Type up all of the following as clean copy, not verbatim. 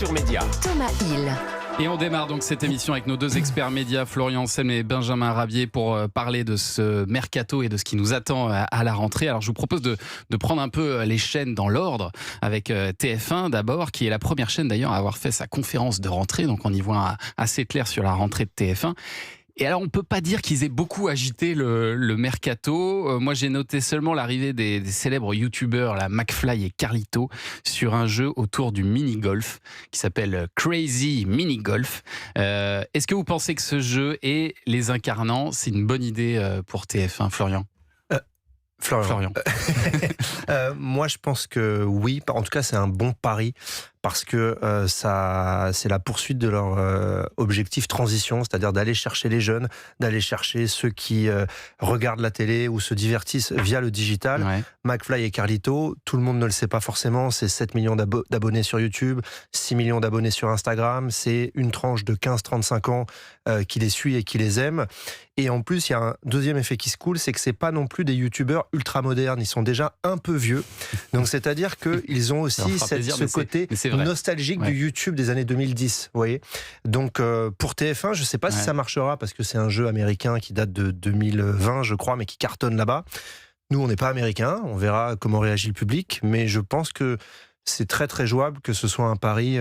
Sur Média. Thomas Hill. Et on démarre donc cette émission avec nos deux experts médias, Florian Sem et Benjamin Rabier, pour parler de ce mercato et de ce qui nous attend à la rentrée. Alors je vous propose de prendre un peu les chaînes dans l'ordre, avec TF1 d'abord, qui est la première chaîne d'ailleurs à avoir fait sa conférence de rentrée, donc on y voit assez clair sur la rentrée de TF1. Et alors, on ne peut pas dire qu'ils aient beaucoup agité le mercato. Moi, j'ai noté seulement l'arrivée des célèbres youtubeurs, la McFly et Carlito, sur un jeu autour du mini-golf qui s'appelle Crazy Mini Golf. Est-ce que vous pensez que ce jeu et les incarnants, c'est une bonne idée pour TF1, Florian ? Florian. Moi, je pense que oui. En tout cas, c'est un bon pari parce que c'est la poursuite de leur objectif transition, c'est-à-dire d'aller chercher les jeunes, d'aller chercher ceux qui regardent la télé ou se divertissent via le digital. Ouais. McFly et Carlito, tout le monde ne le sait pas forcément, c'est 7 millions d'abonnés sur YouTube, 6 millions d'abonnés sur Instagram, c'est une tranche de 15-35 ans qui les suit et qui les aime. Et en plus, il y a un deuxième effet qui se coule, c'est que c'est pas non plus des youtubeurs ultra modernes, ils sont déjà un peu vieux. Donc c'est-à-dire qu'ils ont aussi ce côté nostalgique du YouTube des années 2010, vous voyez. Donc pour TF1, je sais pas si ça marchera parce que c'est un jeu américain qui date de 2020, je crois, mais qui cartonne là-bas. Nous, on n'est pas américains, on verra comment réagit le public, mais je pense que c'est très très jouable que ce soit un pari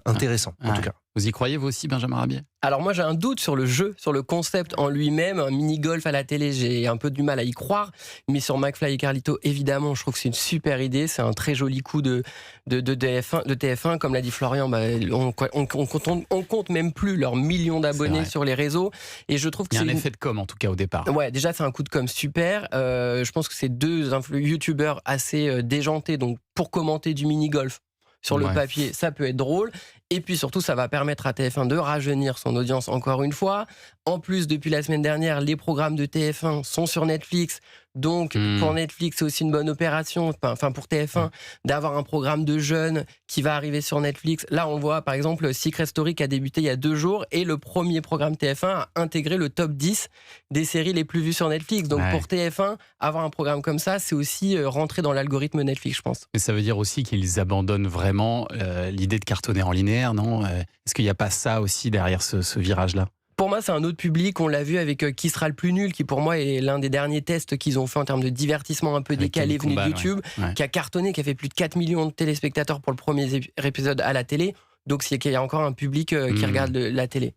intéressant, en tout cas. Vous y croyez, vous aussi, Benjamin Rabier ? Alors moi j'ai un doute sur le jeu, sur le concept en lui-même. Un mini-golf à la télé, j'ai un peu du mal à y croire. Mais sur McFly et Carlito, évidemment, je trouve que c'est une super idée. C'est un très joli coup de TF1. Comme l'a dit Florian, on compte même plus leurs millions d'abonnés sur les réseaux. Et je trouve que il y a un effet de com' en tout cas au départ. Ouais, déjà c'est un coup de com' super. Je pense que c'est deux youtubeurs assez déjantés. Donc pour commenter du mini-golf, sur le papier, ça peut être drôle. Et puis surtout, ça va permettre à TF1 de rajeunir son audience encore une fois. En plus, depuis la semaine dernière, les programmes de TF1 sont sur Netflix. Donc, pour Netflix, c'est aussi une bonne opération, enfin pour TF1, d'avoir un programme de jeunes qui va arriver sur Netflix. Là, on voit, par exemple, Secret Story qui a débuté il y a 2 jours et le premier programme TF1 a intégré le top 10 des séries les plus vues sur Netflix. Donc, pour TF1, avoir un programme comme ça, c'est aussi rentrer dans l'algorithme Netflix, je pense. Mais ça veut dire aussi qu'ils abandonnent vraiment l'idée de cartonner en linéaire, non ? Est-ce qu'il n'y a pas ça aussi derrière ce virage-là ? Pour moi, c'est un autre public. On l'a vu avec Qui sera le plus nul, qui pour moi est l'un des derniers tests qu'ils ont fait en termes de divertissement un peu décalé venu de YouTube, qui a cartonné, qui a fait plus de 4 millions de téléspectateurs pour le premier épisode à la télé. Donc c'est qu'il y a encore un public qui regarde la télé.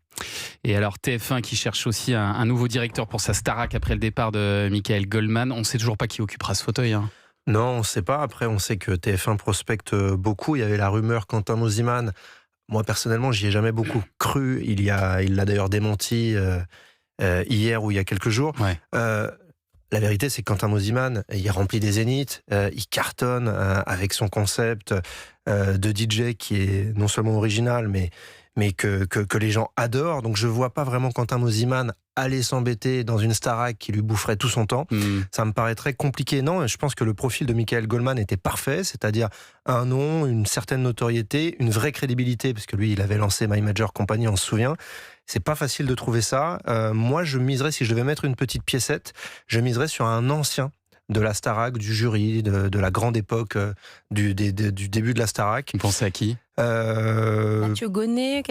Et alors TF1 qui cherche aussi un nouveau directeur pour sa Starac après le départ de Michael Goldman. On ne sait toujours pas qui occupera ce fauteuil. Non, on ne sait pas. Après, on sait que TF1 prospecte beaucoup. Il y avait la rumeur Quentin Mosimann. Moi, personnellement, j'y ai jamais beaucoup cru. Il l'a d'ailleurs démenti hier ou il y a quelques jours. La vérité, c'est que Quentin Mosimann, il remplit des zéniths, il cartonne avec son concept de DJ qui est non seulement original, mais que les gens adorent. Donc, je vois pas vraiment Quentin Mosimann aller s'embêter dans une Starac qui lui boufferait tout son temps. Ça me paraît très compliqué. Non, je pense que le profil de Michael Goldman était parfait, c'est-à-dire un nom, une certaine notoriété, une vraie crédibilité, parce que lui, il avait lancé My Major Company, on se souvient. C'est pas facile de trouver ça. Moi, je miserais, si je devais mettre une petite piécette, je miserais sur un ancien de la Starac, du jury, de la grande époque du début de la Starac. Vous pensez à qui ? Mathieu Gonnet,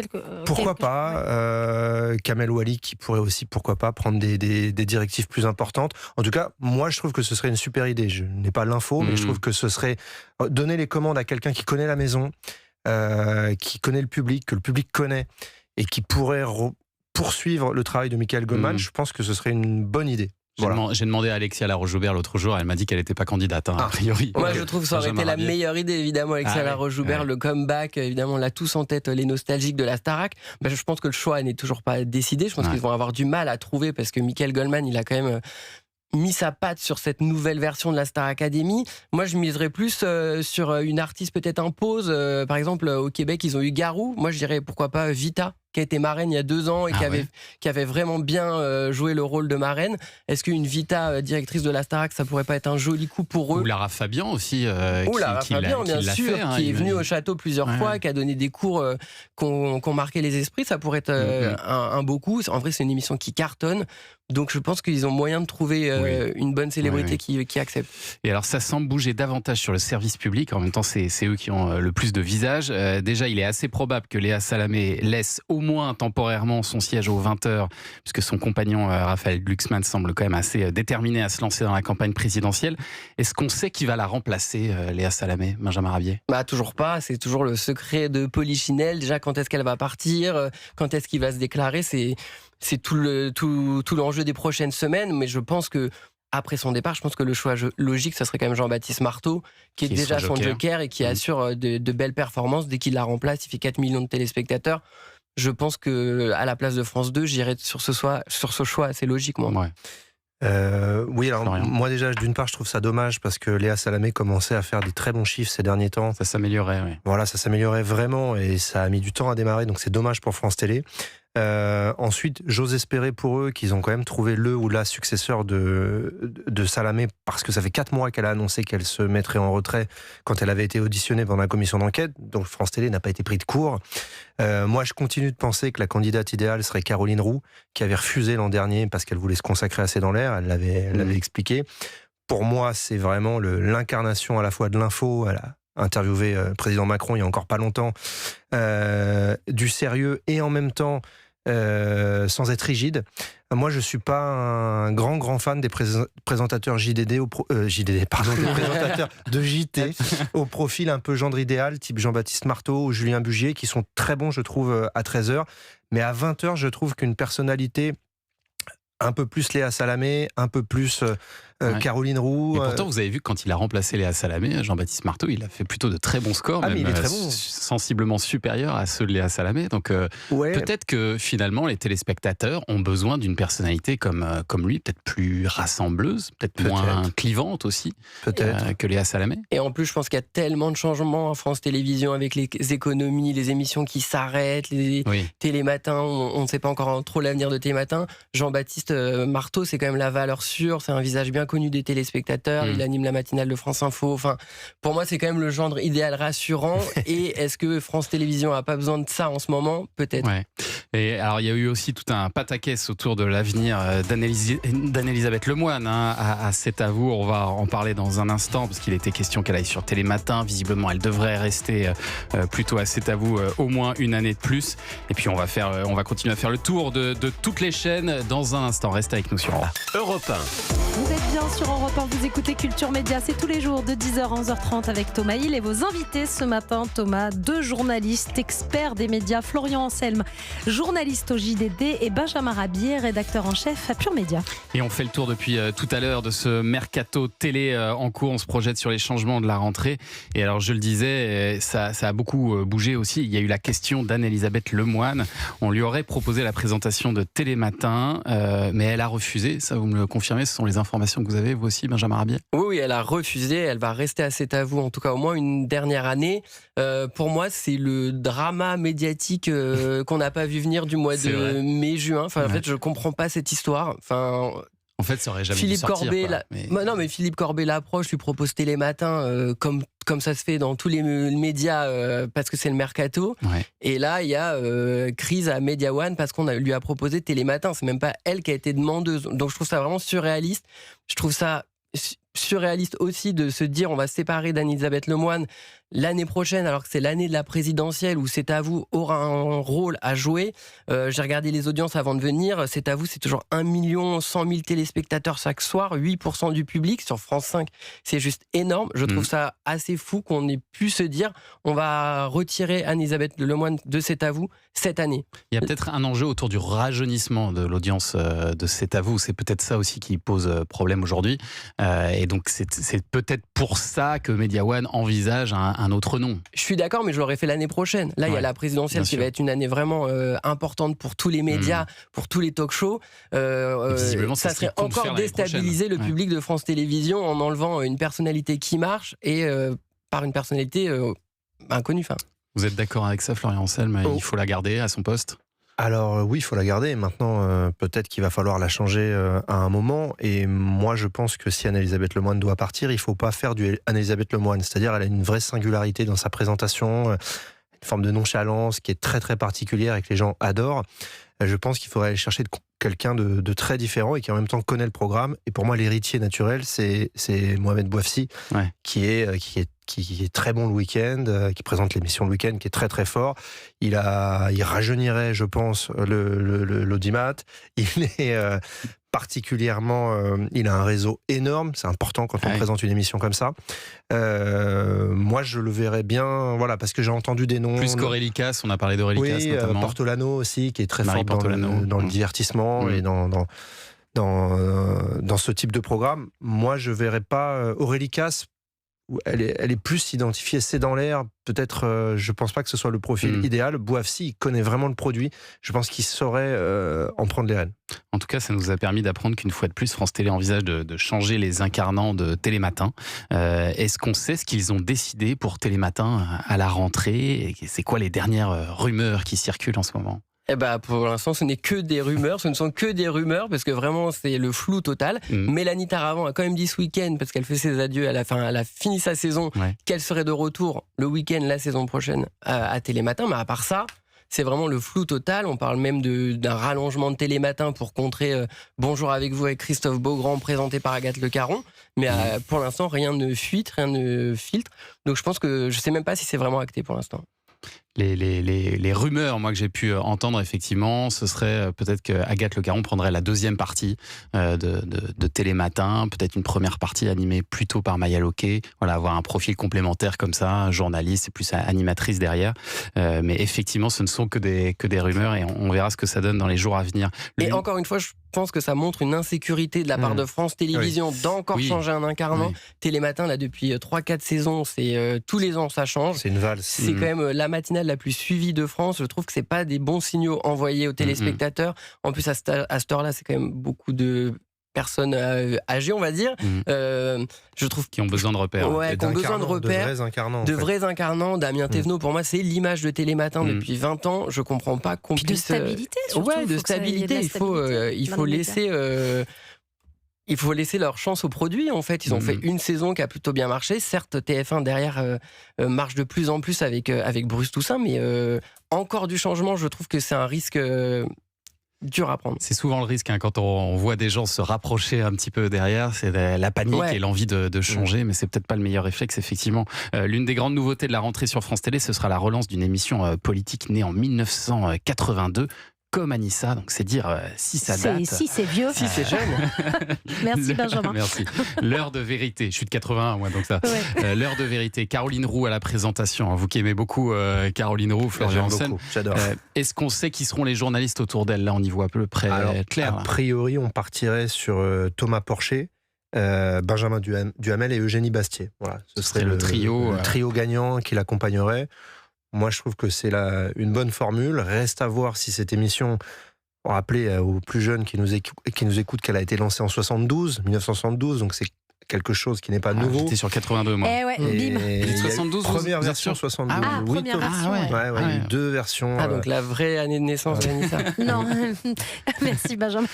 pourquoi pas Kamel Ouali qui pourrait aussi, pourquoi pas, prendre des directives plus importantes. En tout cas, moi je trouve que ce serait une super idée. Je n'ai pas l'info, mais je trouve que ce serait donner les commandes à quelqu'un qui connaît la maison, qui connaît le public, que le public connaît, et qui pourrait poursuivre le travail de Michael Goldman. Je pense que ce serait une bonne idée. J'ai demandé à Alexia Laroche-Joubert l'autre jour, elle m'a dit qu'elle n'était pas candidate, a priori. Moi, je trouve que ça aurait été la meilleure idée, évidemment, Alexia Laroche-Joubert, le comeback, évidemment, on a tous en tête les nostalgiques de la Starac. Je pense que le choix n'est toujours pas décidé, je pense qu'ils vont avoir du mal à trouver, parce que Michael Goldman, il a quand même mis sa patte sur cette nouvelle version de la Star Academy. Moi, je miserais plus sur une artiste peut-être en pause. Par exemple, au Québec, ils ont eu Garou. Moi, je dirais pourquoi pas Vita. qui a été marraine il y a 2 ans et qui avait vraiment bien joué le rôle de marraine. Est-ce qu'une Vita, directrice de la Starac, ça pourrait pas être un joli coup pour eux? Ou Lara Fabian aussi, Lara Fabian, bien sûr, qui est venue au château plusieurs fois, qui a donné des cours qui ont marqué les esprits. Ça pourrait être un beau coup. En vrai, c'est une émission qui cartonne. Donc je pense qu'ils ont moyen de trouver une bonne célébrité qui accepte. Et alors ça semble bouger davantage sur le service public. En même temps, c'est eux qui ont le plus de visage. Déjà, il est assez probable que Léa Salamé laisse au moins temporairement son siège aux 20h, puisque son compagnon Raphaël Glucksmann semble quand même assez déterminé à se lancer dans la campagne présidentielle. Est-ce qu'on sait qui va la remplacer, Léa Salamé, Benjamin Rabier? Toujours pas. C'est toujours le secret de Polichinelle. Déjà, quand est-ce qu'elle va partir? Quand est-ce qu'il va se déclarer? C'est tout l'enjeu des prochaines semaines, mais je pense que après son départ, je pense que le choix logique, ça serait quand même Jean-Baptiste Marteau, qui est déjà son joker et qui assure de belles performances. Dès qu'il la remplace, il fait 4 millions de téléspectateurs. Je pense que à la place de France 2, j'irais sur ce choix assez logique, moi. Ouais. Oui, alors moi déjà, d'une part, je trouve ça dommage parce que Léa Salamé commençait à faire des très bons chiffres ces derniers temps. Ça s'améliorait, oui. Voilà, ça s'améliorait vraiment et ça a mis du temps à démarrer, donc c'est dommage pour France Télé. Ensuite, j'ose espérer pour eux qu'ils ont quand même trouvé le ou la successeur de Salamé, parce que ça fait 4 mois qu'elle a annoncé qu'elle se mettrait en retrait quand elle avait été auditionnée pendant la commission d'enquête, donc France Télé n'a pas été pris de court. Moi, je continue de penser que la candidate idéale serait Caroline Roux, qui avait refusé l'an dernier parce qu'elle voulait se consacrer assez dans l'air, elle l'avait expliqué. Pour moi, c'est vraiment l'incarnation à la fois de l'info, elle a interviewé le président Macron il y a encore pas longtemps, du sérieux et en même temps sans être rigide. Moi, je suis pas un grand fan des présentateurs des présentateurs de JT au profil un peu gendre idéal, type Jean-Baptiste Marteau ou Julien Bugier, qui sont très bons, je trouve, à 13h. Mais à 20h, je trouve qu'une personnalité un peu plus Léa Salamé, un peu plus Caroline Roux. Et pourtant, vous avez vu que quand il a remplacé Léa Salamé, Jean-Baptiste Marteau, il a fait plutôt de très bons scores, même mais il est très bon. Sensiblement supérieurs à ceux de Léa Salamé. Donc peut-être que finalement, les téléspectateurs ont besoin d'une personnalité comme lui, peut-être plus rassembleuse, peut-être moins clivante aussi que Léa Salamé. Et en plus, je pense qu'il y a tellement de changements en France Télévisions avec les économies, les émissions qui s'arrêtent, les télématins, on ne sait pas encore trop l'avenir de Télématin. Jean-Baptiste Marteau, c'est quand même la valeur sûre, c'est un visage bien connu des téléspectateurs, il anime la matinale de France Info. Enfin, pour moi, c'est quand même le genre idéal rassurant. Et est-ce que France Télévisions n'a pas besoin de ça en ce moment? Peut-être. Ouais. Et alors, il y a eu aussi tout un pataquès autour de l'avenir d'Anne-Elisabeth Lemoine. C'est à vous, on va en parler dans un instant, parce qu'il était question qu'elle aille sur Télématin. Visiblement, elle devrait rester plutôt à C'est à vous au moins une année de plus. Et puis, on va continuer à faire le tour de toutes les chaînes dans un instant. Restez avec nous sur Europe 1. Vous êtes bien sur Europe 1, vous écoutez Culture Média, c'est tous les jours de 10h à 11h30 avec Thomas Hill et vos invités ce matin. Thomas, 2 journalistes experts des médias, Florian Anselme, journaliste au JDD, et Benjamin Rabier, rédacteur en chef à Pure Média. Et on fait le tour depuis tout à l'heure de ce mercato télé en cours. On se projette sur les changements de la rentrée. Et alors, je le disais, ça a beaucoup bougé aussi. Il y a eu la question d'Anne-Elisabeth Lemoine. On lui aurait proposé la présentation de Télématin, mais elle a refusé. Ça, vous me le confirmez? Ce sont les informations que vous avez, vous aussi, Benjamin Rabier? Oui, elle a refusé. Elle va rester à C'est à vous, en tout cas au moins une dernière année. Pour moi, c'est le drama médiatique qu'on n'a pas vu venir du mois de mai-juin. Enfin, en fait, je comprends pas cette histoire. Enfin, en fait, ça aurait jamais Philippe dû sortir. Corbet, non, mais Philippe Corbet l'approche, lui propose Télématin, comme ça se fait dans tous les médias, parce que c'est le mercato. Ouais. Et là, il y a crise à Media One parce qu'on lui a proposé Télématin. C'est même pas elle qui a été demandeuse. Donc je trouve ça vraiment surréaliste. Je trouve ça surréaliste aussi de se dire on va se séparer d'Anne-Elisabeth Lemoine l'année prochaine, alors que c'est l'année de la présidentielle où C'est à vous aura un rôle à jouer. J'ai regardé les audiences avant de venir. C'est à vous, c'est toujours 1 100 000 téléspectateurs chaque soir, 8% du public sur France 5. C'est juste énorme. Je trouve ça assez fou qu'on ait pu se dire on va retirer Anne-Elisabeth Lemoine de C'est à vous cette année. Il y a peut-être un enjeu autour du rajeunissement de l'audience de C'est à vous. C'est peut-être ça aussi qui pose problème aujourd'hui. Et donc, c'est peut-être pour ça que Media One envisage un autre nom. Je suis d'accord, mais je l'aurais fait l'année prochaine. Là, il y a la présidentielle qui va être une année vraiment importante pour tous les médias, pour tous les talk-shows. Ça serait encore déstabiliser le public de France Télévisions en enlevant une personnalité qui marche et par une personnalité inconnue. Vous êtes d'accord avec ça, Florian Anselme? Il faut la garder à son poste? Alors oui, il faut la garder. Maintenant, peut-être qu'il va falloir la changer à un moment. Et moi, je pense que si Anne-Elisabeth Lemoine doit partir, il ne faut pas faire du Anne-Elisabeth Lemoine. C'est-à-dire, elle a une vraie singularité dans sa présentation, une forme de nonchalance qui est très très particulière et que les gens adorent. Je pense qu'il faudrait aller chercher quelqu'un de très différent et qui en même temps connaît le programme. Et pour moi, l'héritier naturel, c'est Mohamed Bouafsi, qui est très bon le week-end, qui présente l'émission le week-end, qui est très très fort. Il rajeunirait, je pense, l'audimat. Il est particulièrement, il a un réseau énorme. C'est important quand on présente une émission comme ça. Moi, je le verrais bien, voilà, parce que j'ai entendu des noms. Plus qu'Aurélie Casse, on a parlé d'Aurélie Casse notamment. Portolano aussi, qui est très fort dans le divertissement et dans ce type de programme. Moi, je verrais pas Aurélie Casse. Elle est plus identifiée, c'est dans l'air. Peut-être, je pense pas que ce soit le profil idéal. Bouafsi, il connaît vraiment le produit. Je pense qu'il saurait en prendre les rênes. En tout cas, ça nous a permis d'apprendre qu'une fois de plus, France Télé envisage de changer les incarnants de Télématin. Est-ce qu'on sait ce qu'ils ont décidé pour Télématin à la rentrée? Et c'est quoi les dernières rumeurs qui circulent en ce moment? Pour l'instant, ce n'est que des rumeurs, ce ne sont que des rumeurs, parce que vraiment, c'est le flou total. Mélanie Taravant a quand même dit ce week-end, parce qu'elle fait ses adieux à la fin, elle a fini sa saison, qu'elle serait de retour le week-end, la saison prochaine, à Télématin. Mais à part ça, c'est vraiment le flou total. On parle même d'un rallongement de Télématin pour contrer Bonjour avec vous avec Christophe Beaugrand, présenté par Agathe Le Caron. Mais pour l'instant, rien ne fuite, rien ne filtre. Donc je pense que je ne sais même pas si c'est vraiment acté pour l'instant. Les rumeurs, moi, que j'ai pu entendre, effectivement, ce serait peut-être qu'Agathe Le Caron prendrait la deuxième partie de Télématin, peut-être une première partie animée plutôt par Maya Loquet, voilà, avoir un profil complémentaire comme ça, journaliste et plus animatrice derrière. Mais effectivement, ce ne sont que des rumeurs et on verra ce que ça donne dans les jours à venir. Et encore une fois, je pense que ça montre une insécurité de la part de France Télévisions d'encore changer un incarnant. Télématin, là, depuis 3-4 saisons, c'est tous les ans, ça change. C'est une valse. C'est quand même la matinale la plus suivie de France. Je trouve que c'est pas des bons signaux envoyés aux téléspectateurs. En plus, à cette heure-là, c'est quand même beaucoup de personnes âgées, on va dire. Je trouve qui ont besoin de repères. Qui ont besoin de repères. De vrais incarnants. Damien Thévenot, pour moi, c'est l'image de Télématin depuis 20 ans. Je comprends pas qu'on puisse... de stabilité, surtout. De stabilité. Il faut laisser... Il faut laisser leur chance au produit, en fait. Ils ont fait une saison qui a plutôt bien marché. Certes, TF1 derrière marche de plus en plus avec Bruce Toussaint, mais encore du changement, je trouve que c'est un risque dur à prendre. C'est souvent le risque quand on voit des gens se rapprocher un petit peu derrière, c'est la panique et l'envie de changer, mais c'est peut-être pas le meilleur réflexe, effectivement. L'une des grandes nouveautés de la rentrée sur France Télé, ce sera la relance d'une émission politique née en 1982. Comme Anissa, donc c'est dire si ça date. Si c'est vieux. Si c'est jeune. Merci Benjamin. Merci. L'heure de vérité. Je suis de 81, moi, donc ça. L'heure de vérité. Caroline Roux à la présentation. Vous qui aimez beaucoup Caroline Roux, Florian Janssen. J'adore. Est-ce qu'on sait qui seront les journalistes autour d'elle? Là, on y voit à peu près clair. A priori, on partirait sur Thomas Porcher, Benjamin Duhamel et Eugénie Bastier. Voilà, ce serait le trio gagnant qui l'accompagnerait. Moi, je trouve que c'est une bonne formule. Reste à voir si cette émission, pour rappeler aux plus jeunes qui nous écoutent qu'elle a été lancée en 1972, donc c'est quelque chose qui n'est pas nouveau. J'étais sur 82, moi. Bim. 72, première version 72. Première version. Il y a eu deux versions. Donc la vraie année de naissance d'Anissa. Non, merci Benjamin.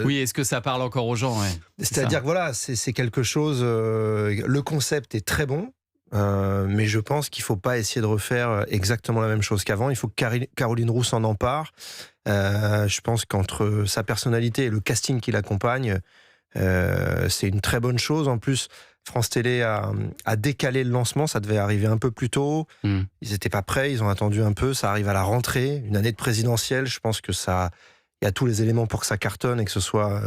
Oui, est-ce que ça parle encore aux gens? C'est-à-dire que voilà, c'est quelque chose. Le concept est très bon. Mais je pense qu'il ne faut pas essayer de refaire exactement la même chose qu'avant. Il faut que Caroline Roux s'en empare. Je pense qu'entre sa personnalité et le casting qui l'accompagne, c'est une très bonne chose. En plus, France Télé a décalé le lancement. Ça devait arriver un peu plus tôt. Ils n'étaient pas prêts, ils ont attendu un peu. Ça arrive à la rentrée, une année de présidentielle. Je pense que il y a tous les éléments pour que ça cartonne et que ce soit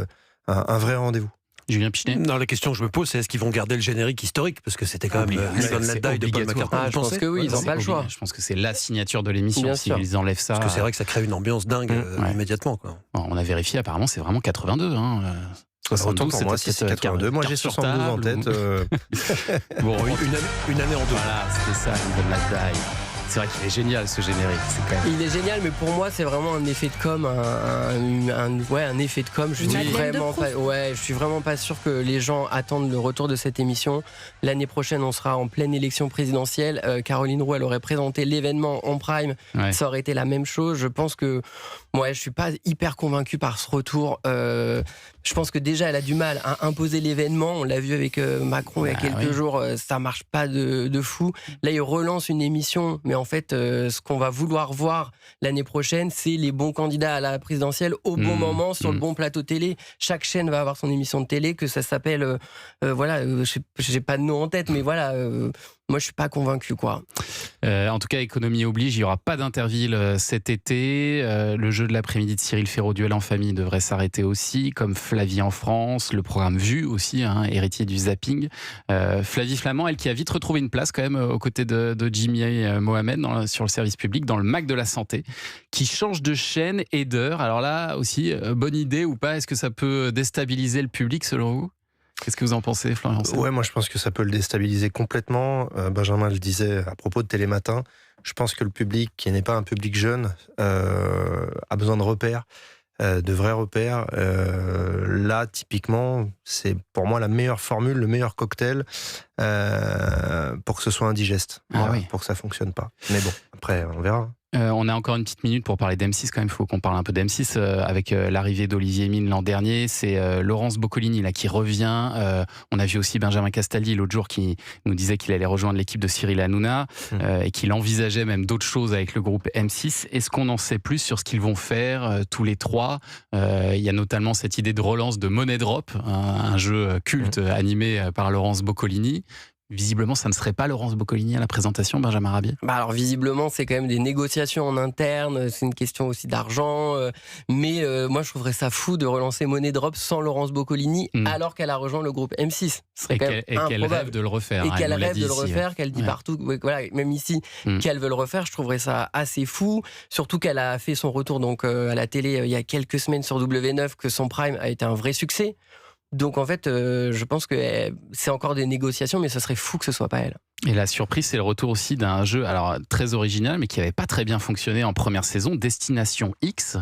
un vrai rendez-vous. Julien Pichenet? Non, la question que je me pose, c'est est-ce qu'ils vont garder le générique historique? Parce que c'était quand même Live and Let Die de Paul McCartney. Je pense que oui, ils n'ont pas le choix. Je pense que c'est la signature de l'émission s'ils enlèvent ça. Parce que c'est vrai que ça crée une ambiance dingue immédiatement. Quoi. On a vérifié, apparemment, c'est vraiment 82. 72, pour moi, c'est 82. Moi, j'ai 72 en tête. Bon, une année en deux. Voilà, c'était ça, Live and Let Die. C'est vrai qu'il est génial ce générique. Il est génial, mais pour moi c'est vraiment un effet de com, un effet de com. Je suis vraiment pas sûr que les gens attendent le retour de cette émission. L'année prochaine, on sera en pleine élection présidentielle. Caroline Roux, elle aurait présenté l'événement en prime. Ouais. Ça aurait été la même chose. Je pense que je suis pas hyper convaincu par ce retour. Je pense que déjà elle a du mal à imposer l'événement. On l'a vu avec Macron il y a quelques jours, ça marche pas de fou. Là, il relance une émission, mais en fait, ce qu'on va vouloir voir l'année prochaine, c'est les bons candidats à la présidentielle au bon moment, sur le bon plateau télé. Chaque chaîne va avoir son émission de télé, que ça s'appelle, j'ai pas de nom en tête, mais voilà. Moi, je suis pas convaincu, quoi. En tout cas, économie oblige, il y aura pas d'Interville cet été. Le jeu de l'après-midi de Cyril Ferraud, Duel en famille, devrait s'arrêter aussi, comme Flavie en France, le programme Vue aussi, héritier du zapping. Flavie Flament, elle qui a vite retrouvé une place quand même aux côtés de Jimmy Mohamed sur le service public, dans le Mac de la santé, qui change de chaîne et d'heure. Alors là aussi, bonne idée ou pas? Est-ce que ça peut déstabiliser le public selon vous? Qu'est-ce que vous en pensez, Florian Sem ? Ouais, moi je pense que ça peut le déstabiliser complètement. Benjamin le disait à propos de Télématin. Je pense que le public, qui n'est pas un public jeune, a besoin de repères, de vrais repères. Là, typiquement, c'est pour moi la meilleure formule, le meilleur cocktail pour que ce soit indigeste, pour que ça fonctionne pas. Mais bon, après, on verra. On a encore une petite minute pour parler d'M6 quand même, il faut qu'on parle un peu d'M6 avec l'arrivée d'Olivier Mine l'an dernier. C'est Laurence Boccolini là, qui revient. On a vu aussi Benjamin Castaldi l'autre jour qui nous disait qu'il allait rejoindre l'équipe de Cyril Hanouna et qu'il envisageait même d'autres choses avec le groupe M6. Est-ce qu'on en sait plus sur ce qu'ils vont faire tous les trois? Il y a notamment cette idée de relance de Money Drop, un jeu culte animé par Laurence Boccolini. Visiblement, ça ne serait pas Laurence Boccolini à la présentation, Benjamin Rabier? Alors visiblement, c'est quand même des négociations en interne, c'est une question aussi d'argent, mais moi je trouverais ça fou de relancer Money Drop sans Laurence Boccolini alors qu'elle a rejoint le groupe M6. Et qu'elle rêve de le refaire. Et qu'elle rêve de le refaire, qu'elle dit partout, voilà, même ici, qu'elle veut le refaire, je trouverais ça assez fou, surtout qu'elle a fait son retour donc, à la télé il y a quelques semaines sur W9, que son prime a été un vrai succès. Donc en fait, je pense que c'est encore des négociations, mais ce serait fou que ce soit pas elle. Et la surprise, c'est le retour aussi d'un jeu alors très original, mais qui n'avait pas très bien fonctionné en première saison, Destination X.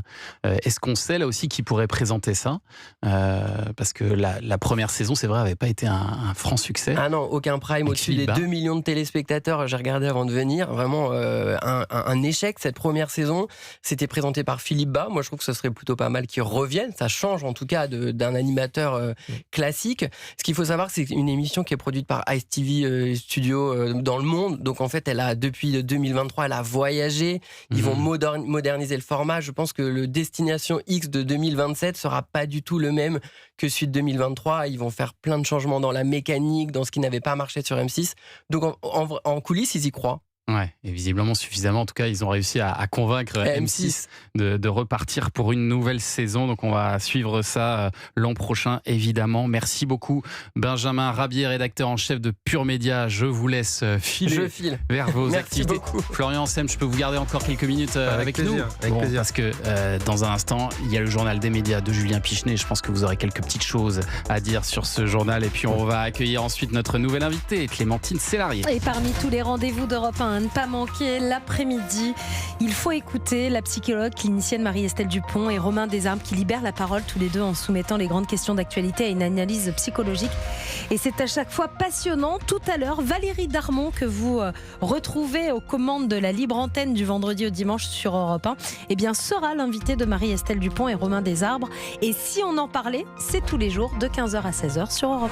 Est-ce qu'on sait là aussi qui pourrait présenter ça? Parce que la première saison, c'est vrai, n'avait pas été un franc succès. Ah non, aucun prime au-dessus des 2 millions de téléspectateurs. J'ai regardé avant de venir. Vraiment un échec cette première saison. C'était présenté par Philippe Bas. Moi, je trouve que ce serait plutôt pas mal qu'il revienne. Ça change en tout cas d'un animateur classique. Ce qu'il faut savoir, c'est une émission qui est produite par Ice TV Studio dans le monde. Donc en fait, depuis 2023, elle a voyagé. Ils vont moderniser le format. Je pense que le Destination X de 2027 sera pas du tout le même que celui de 2023. Ils vont faire plein de changements dans la mécanique, dans ce qui n'avait pas marché sur M6. Donc en coulisses, ils y croient. Ouais, et visiblement suffisamment. En tout cas, ils ont réussi à convaincre M6 de repartir pour une nouvelle saison. Donc, on va suivre ça l'an prochain, évidemment. Merci beaucoup, Benjamin Rabier, rédacteur en chef de Pure Média. Je vous laisse filer vers vos activités. Beaucoup. Florian Sem, je peux vous garder encore quelques minutes avec nous. Avec plaisir. Parce que dans un instant, il y a le journal des médias de Julien Pichenet. Je pense que vous aurez quelques petites choses à dire sur ce journal. Et puis, on va accueillir ensuite notre nouvelle invitée, Clémentine Célarié. Et parmi tous les rendez-vous d'Europe 1, à ne pas manquer l'après-midi, il faut écouter la psychologue clinicienne Marie-Estelle Dupont et Romain Desarmes qui libèrent la parole tous les deux en soumettant les grandes questions d'actualité à une analyse psychologique. Et c'est à chaque fois passionnant. Tout à l'heure, Valérie Darmon, que vous retrouvez aux commandes de la libre antenne du vendredi au dimanche sur Europe 1, sera l'invitée de Marie-Estelle Dupont et Romain Desarmes. Et si on en parlait, c'est tous les jours de 15h à 16h sur Europe 1.